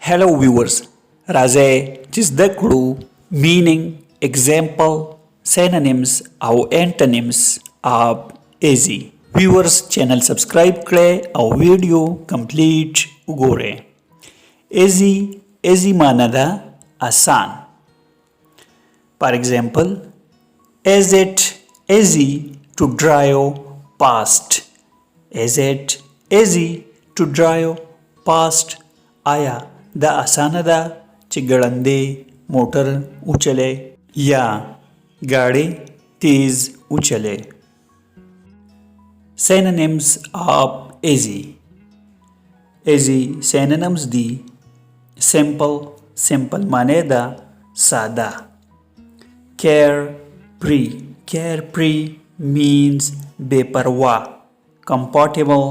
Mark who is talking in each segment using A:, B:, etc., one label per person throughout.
A: Hello viewers, राजे चिजदकड़ू meaning, example, synonyms और antonyms आप easy. Viewers channel subscribe करें और वीडियो complete उगोरे. Easy माना दा आसान. For example, is it easy to drive past? Is it easy to drive past? आया दा आसान दा चिगड़ंदे मोटर उचले या गाड़ी तेज उचले. Synonyms of easy. Easy synonyms the simple माने दा सादा. Carefree means बेपरवाह. Comfortable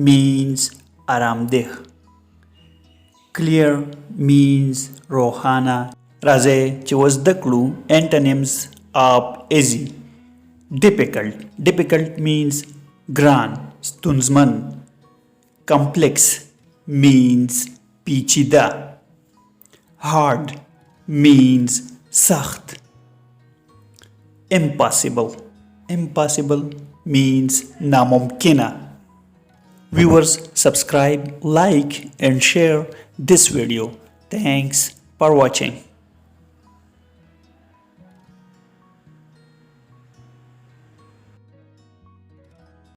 A: means आरामदेह. Clear means Rohana. Raje चिवजदकड़ू antonyms of easy. Difficult means gran stunzman. Complex means peachida. Hard means sakht. Impossible means namumkina. Viewers, subscribe, like and share this video. Thanks for watching.